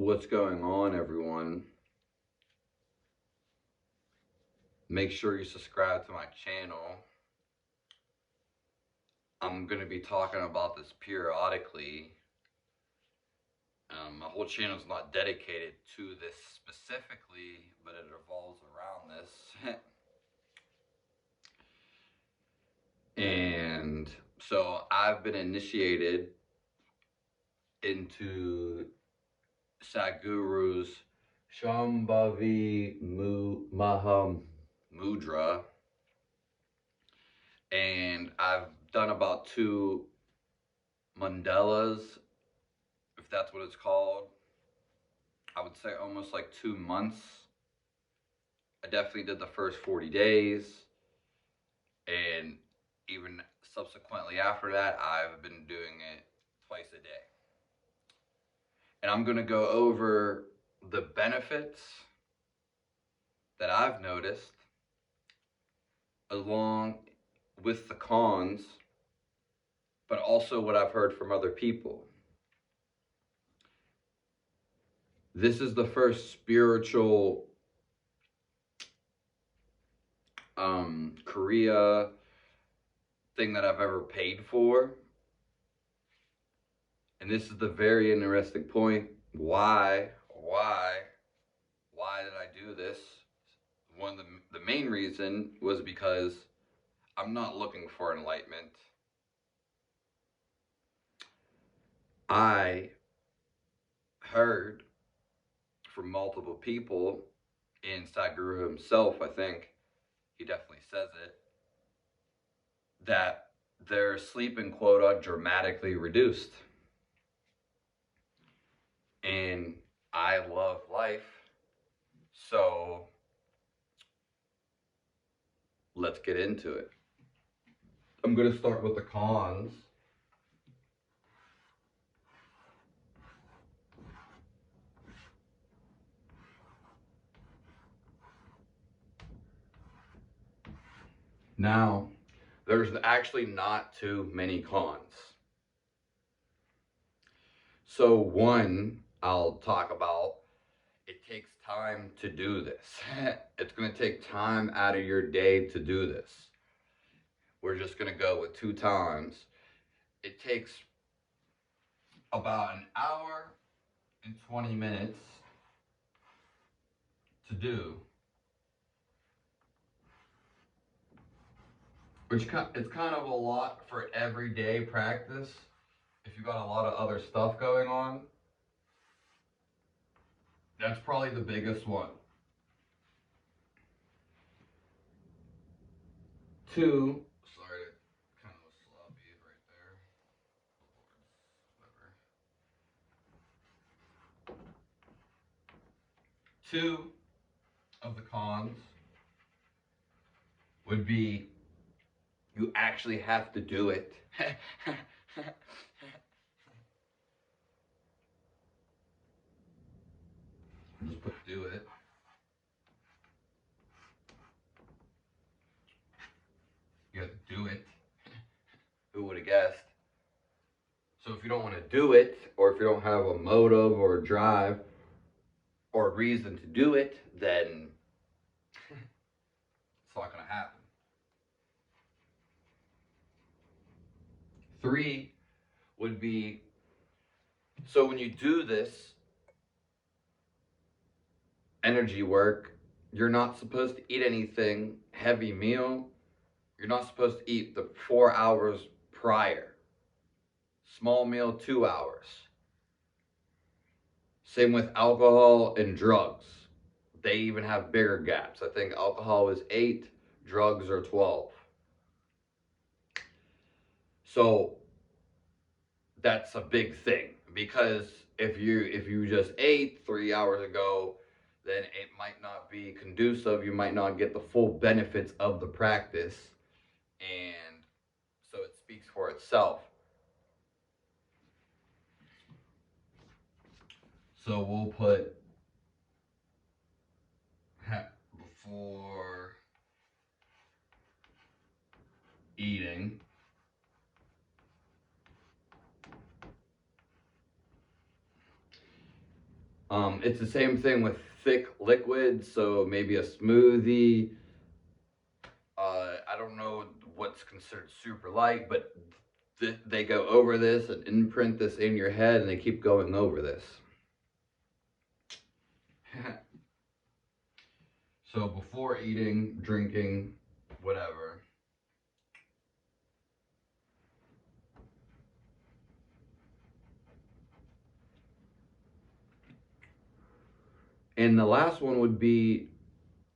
What's going on, everyone? Make sure you subscribe to my channel. I'm going to be talking about this periodically. My whole channel is not dedicated to this specifically, but it revolves around this. And so I've been initiated into Sadhguru's Shambhavi Mahamudra, and I've done about 2 mandalas, if that's what it's called. I would say almost like 2 months. I definitely did the first 40 days, and even subsequently after that, I've been doing it twice a day. And I'm going to go over the benefits that I've noticed along with the cons, but also what I've heard from other people. This is the first spiritual Korea thing that I've ever paid for. And this is the very interesting point. Why did I do this? One of the main reason was because I'm not looking for enlightenment. I heard from multiple people, and Sadhguru himself, I think, he definitely says it, that their sleeping quota dramatically reduced. And I love life, so let's get into it. I'm going to start with the cons. Now, there's actually not too many cons. So one, I'll talk about, it takes time to do this. It's going to take time out of your day to do this. We're just going to go with 2 times. It takes about 1 hour and 20 minutes to do. Which it's kind of a lot for everyday practice if you got a lot of other stuff going on. That's probably the biggest one. 2, sorry, kind of was sloppy right there. 2 of the cons would be you actually have to do it. Just put do it. You have to do it. Who would have guessed? So if you don't want to do it, or if you don't have a motive or a drive or a reason to do it, then it's not going to happen. 3 would be, so when you do this energy work, you're not supposed to eat anything heavy meal. You're not supposed to eat the 4 hours prior. Small meal, 2 hours. Same with alcohol and drugs. They even have bigger gaps. I think alcohol is 8, drugs are 12. So that's a big thing, because if you just ate 3 hours ago, then it might not be conducive. You might not get the full benefits of the practice, and so it speaks for itself. So we'll put before eating. It's the same thing with thick liquids, so maybe a smoothie. I don't know what's considered super light, but they go over this and imprint this in your head, and they keep going over this. So before eating, drinking, whatever. And the last one would be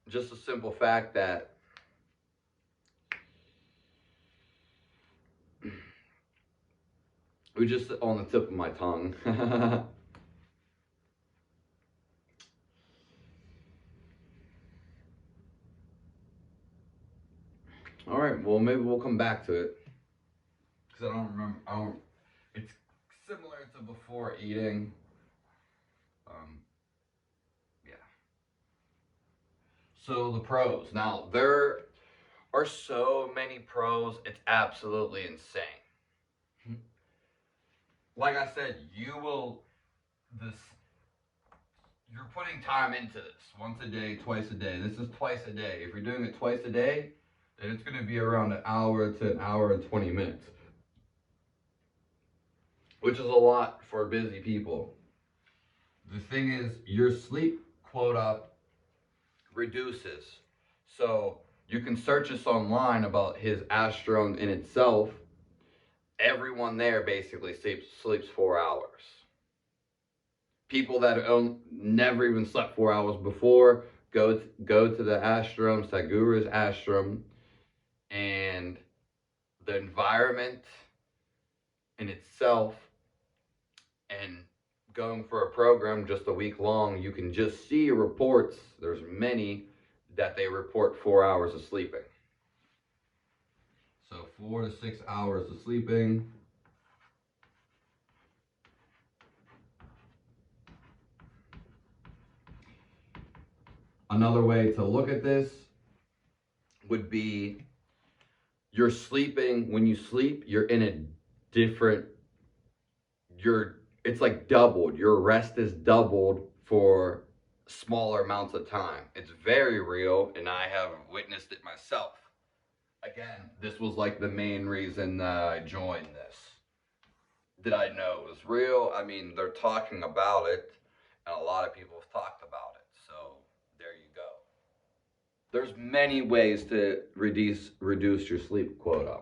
just a simple fact that it was just on the tip of my tongue. All right, well, maybe we'll come back to it. Because I don't remember. It's similar to before eating. Yeah. So the pros. Now, there are so many pros, it's absolutely insane. Like I said, you're putting time into this once a day, twice a day. This is twice a day. If you're doing it twice a day, then it's going to be around an hour to an hour and 20 minutes, which is a lot for busy people. The thing is, your sleep quota reduces. So you can search this online about his astrum in itself. Everyone there basically sleeps 4 hours. People that never even slept 4 hours before go to the ashram, Sadhguru's ashram, and the environment in itself, and going for a program just a week long, you can just see reports. There's many that they report 4 hours of sleeping. So 4 to 6 hours of sleeping. Another way to look at this would be you're sleeping. When you sleep, you're in a different, it's like doubled. Your rest is doubled for smaller amounts of time. It's very real, and I have witnessed it myself. Again, this was like the main reason I joined this. Did I know it was real? I mean, they're talking about it, and a lot of people have talked about it. So there you go. There's many ways to reduce your sleep quota.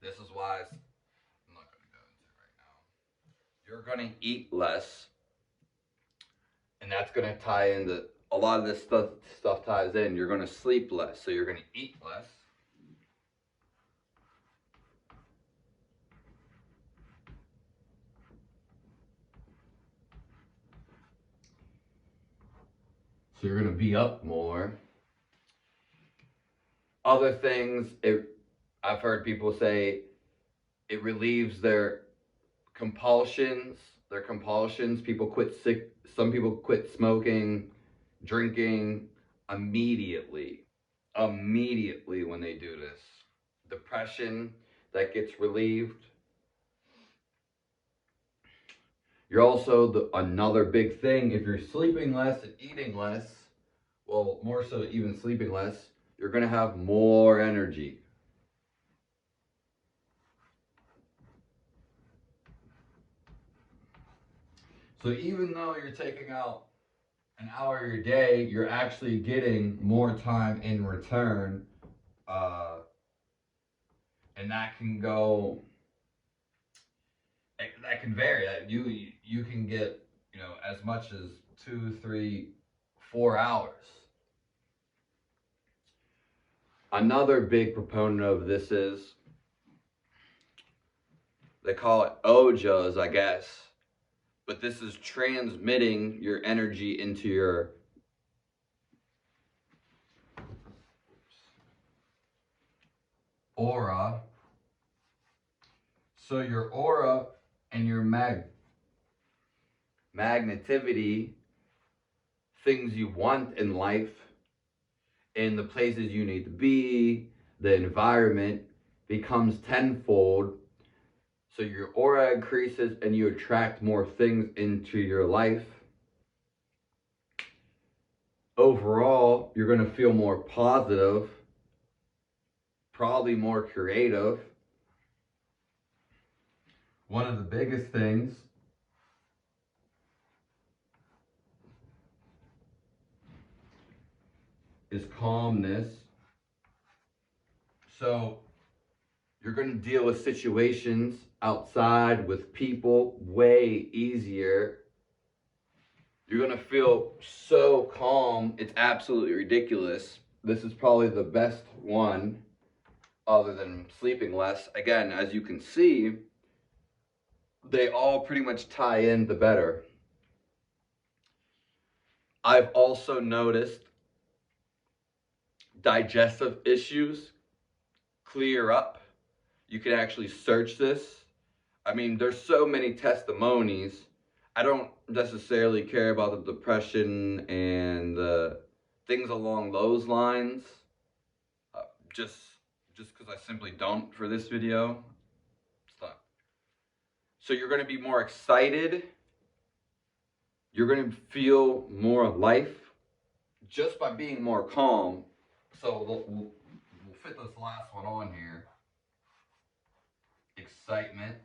This is why I'm not going to go into it right now. You're going to eat less, and that's going to tie into a lot of this stuff ties in. You're going to sleep less, so you're going to eat less. So you're going to be up more. Other things, I've heard people say it relieves their compulsions. People quit some people quit smoking, drinking immediately when they do this. Depression that gets relieved. You're also another big thing, if you're sleeping less and eating less, well, more so even sleeping less, you're going to have more energy. So even though you're taking out an hour of your day, you're actually getting more time in return. And that can vary. You can get, as much as 2, 3, 4 hours. Another big proponent of this is, they call it ojas, I guess, but this is transmitting your energy into your aura. So your aura and your magnetivity, things you want in life, and the places you need to be, the environment becomes tenfold. So your aura increases and you attract more things into your life. Overall, you're going to feel more positive, probably more creative. One of the biggest things is calmness. So you're going to deal with situations outside with people way easier. You're going to feel so calm. It's absolutely ridiculous. This is probably the best one other than sleeping less. Again, as you can see, they all pretty much tie in the better. I've also noticed digestive issues clear up. You can actually search this. I mean, there's so many testimonies. I don't necessarily care about the depression and things along those lines. Just because I simply don't for this video. It's not. So you're going to be more excited. You're going to feel more life just by being more calm. So we'll fit this last one on here. Excitement.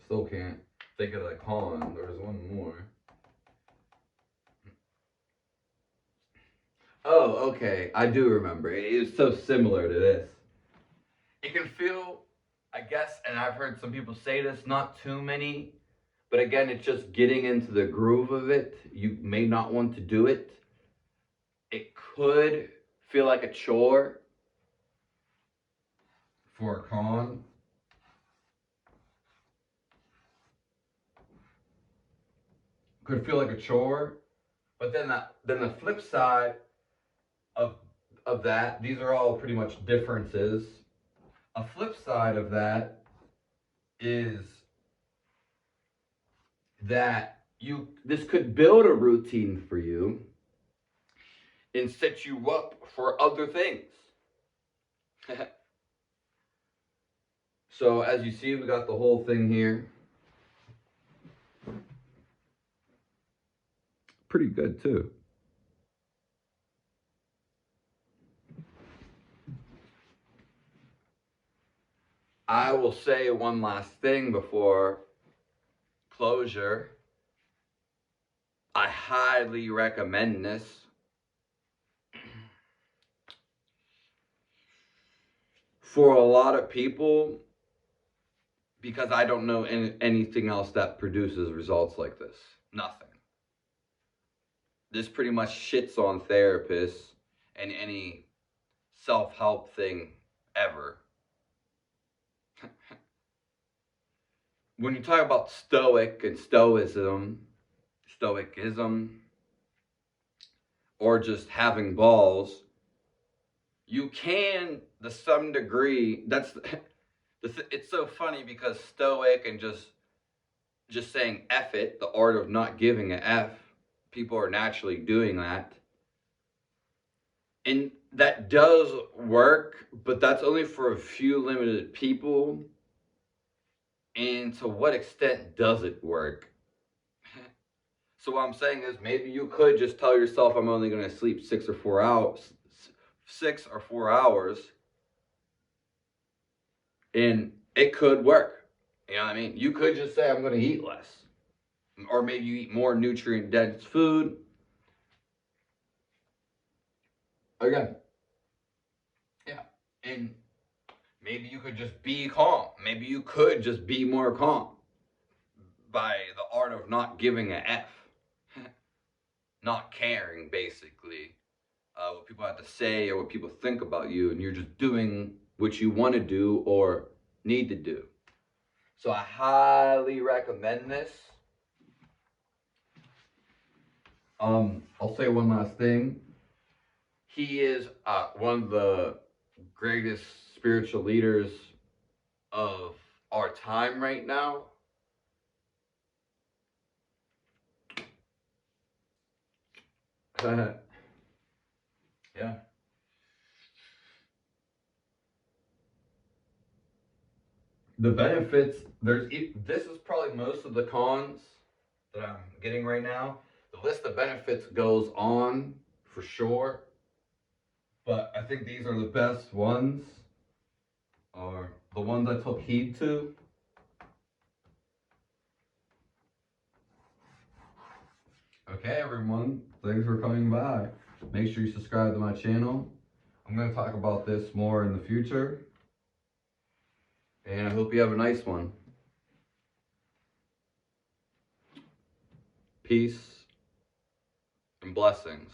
Still can't think of the con. There's one more. Oh, okay. I do remember. It is so similar to this. It can feel, I guess, and I've heard some people say this, not too many, but again, it's just getting into the groove of it. You may not want to do it. It could feel like a chore for a con. Could feel like a chore, but then the flip side of that, these are all pretty much differences. A flip side of that is that this could build a routine for you and set you up for other things. So as you see, we got the whole thing here. Pretty good too. I will say one last thing before closure. I highly recommend this. For a lot of people, because I don't know anything else that produces results like this. Nothing. This pretty much shits on therapists and any self-help thing ever. When you talk about stoic and stoicism, or just having balls, you can, to some degree, it's so funny because stoic and just saying F it, the art of not giving a F, people are naturally doing that. And that does work, but that's only for a few limited people. And to what extent does it work? So what I'm saying is maybe you could just tell yourself I'm only going to sleep 6 or 4 hours, and it could work. You know what I mean? You could just say I'm going to eat less, or maybe you eat more nutrient dense food. Again, yeah, and maybe you could just be calm. Maybe you could just be more calm by the art of not giving a F. Not caring, basically, what people have to say or what people think about you, and you're just doing what you want to do or need to do. So I highly recommend this. I'll say one last thing. He is one of the greatest spiritual leaders of our time right now. Yeah. The benefits, this is probably most of the cons that I'm getting right now. The list of benefits goes on for sure, but I think these are the best ones, or the ones I took heed to. Okay, everyone, thanks for coming by. Make sure you subscribe to my channel. I'm going to talk about this more in the future, and I hope you have a nice one. Peace and blessings.